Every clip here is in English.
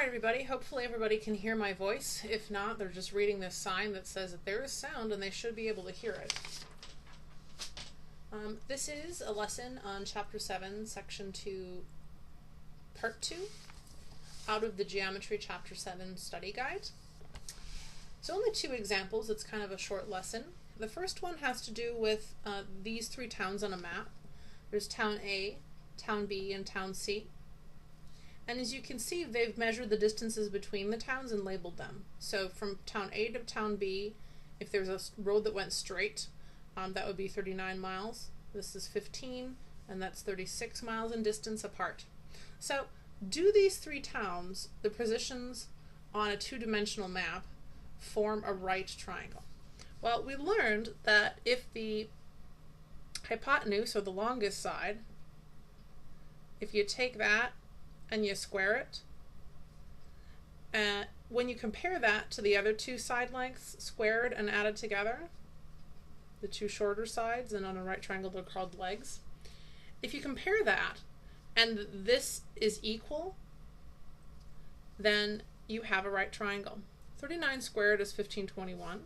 everybody. Hopefully everybody can hear my voice. If not, they're just reading this sign that says that there is sound and they should be able to hear it. This is a lesson on Chapter 7, Section 2, Part 2, out of the Geometry Chapter 7 study guide. So only two examples. It's kind of a short lesson. The first one has to do with these three towns on a map. There's Town A, Town B, and Town C. And as you can see, they've measured the distances between the towns and labeled them. So from Town A to Town B, if there's a road that went straight, that would be 39 miles. This is 15, and that's 36 miles in distance apart. So do these three towns, the positions on a two-dimensional map, form a right triangle? Well, we learned that if the hypotenuse, or the longest side, if you take that and you square it, and when you compare that to the other two side lengths squared and added together, the two shorter sides, and on a right triangle they're called legs, if you compare that and this is equal, then you have a right triangle. 39 squared is 1521,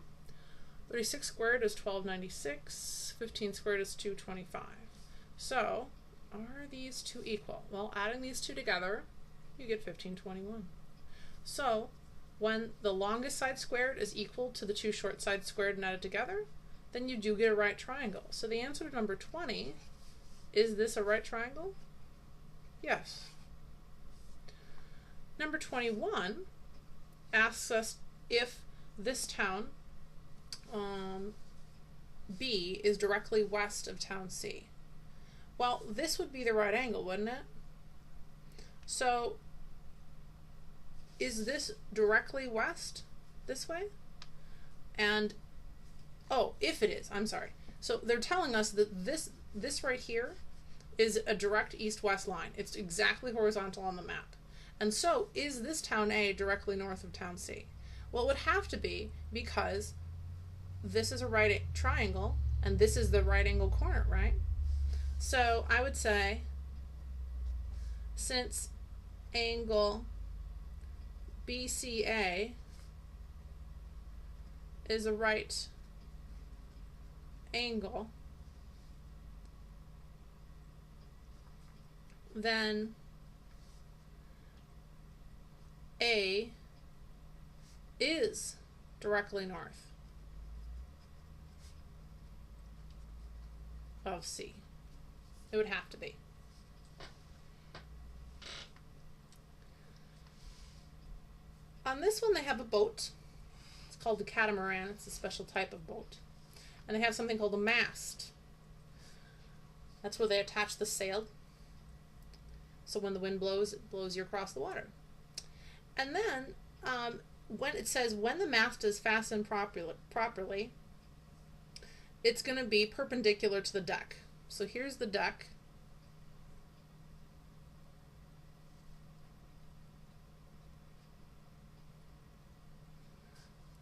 36 squared is 1296, 15 squared is 225. So are these two equal? Well, adding these two together, you get 1521. So when the longest side squared is equal to the two short sides squared and added together, then you do get a right triangle. So the answer to number 20, is this a right triangle? Yes. Number 21 asks us if this town, B, is directly west of town C. Well, this would be the right angle, wouldn't it? So is this directly west this way? And oh, if it is, I'm sorry. So they're telling us that this right here is a direct east-west line. It's exactly horizontal on the map. And so is this town A directly north of town C? Well, it would have to be, because this is a right triangle and this is the right angle corner, right? So I would say, since angle BCA is a right angle, then A is directly north of C. It would have to be. On this one they have a boat. It's called a catamaran. It's a special type of boat. And they have something called a mast. That's where they attach the sail. So when the wind blows, it blows you across the water. And then when it says when the mast is fastened properly, it's going to be perpendicular to the deck. So here's the deck.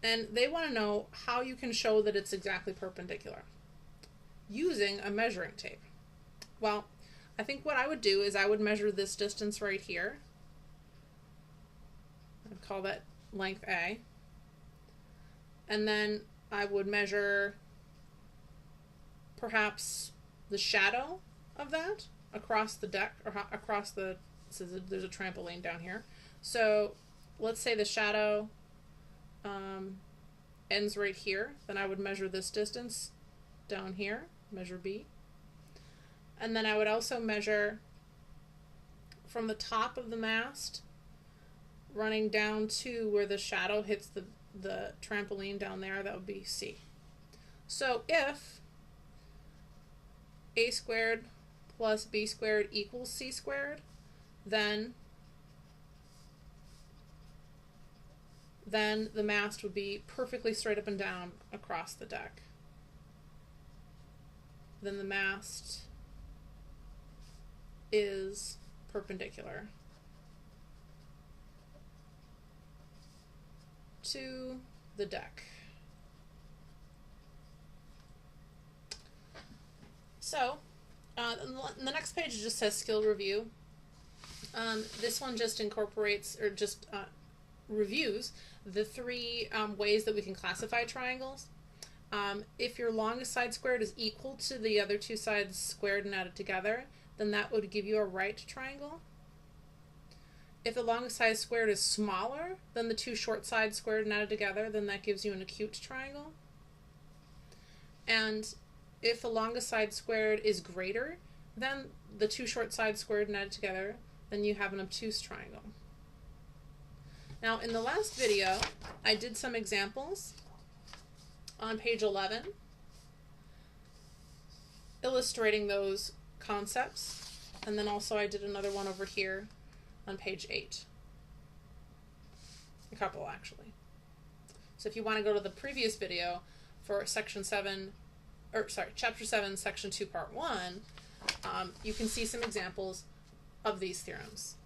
And they want to know how you can show that it's exactly perpendicular using a measuring tape. Well, I think what I would do is I would measure this distance right here. I'd call that length A. And then I would measure perhaps the shadow of that across the deck, or across the, so there's a trampoline down here. So let's say the shadow ends right here. Then I would measure this distance down here, measure B. And then I would also measure from the top of the mast running down to where the shadow hits the trampoline down there, that would be C. So if A squared plus B squared equals C squared, then the mast would be perfectly straight up and down across the deck. Then the mast is perpendicular to the deck. So the next page just says skill review. This one just incorporates, or just reviews the three ways that we can classify triangles. If your longest side squared is equal to the other two sides squared and added together, then that would give you a right triangle. If the longest side squared is smaller than the two short sides squared and added together, then that gives you an acute triangle. And if the longest side squared is greater than the two short sides squared and added together, then you have an obtuse triangle. Now, in the last video, I did some examples on page 11, illustrating those concepts, and then also I did another one over here on page 8. A couple, actually. So if you want to go to the previous video for chapter 7, section 2, part 1, you can see some examples of these theorems.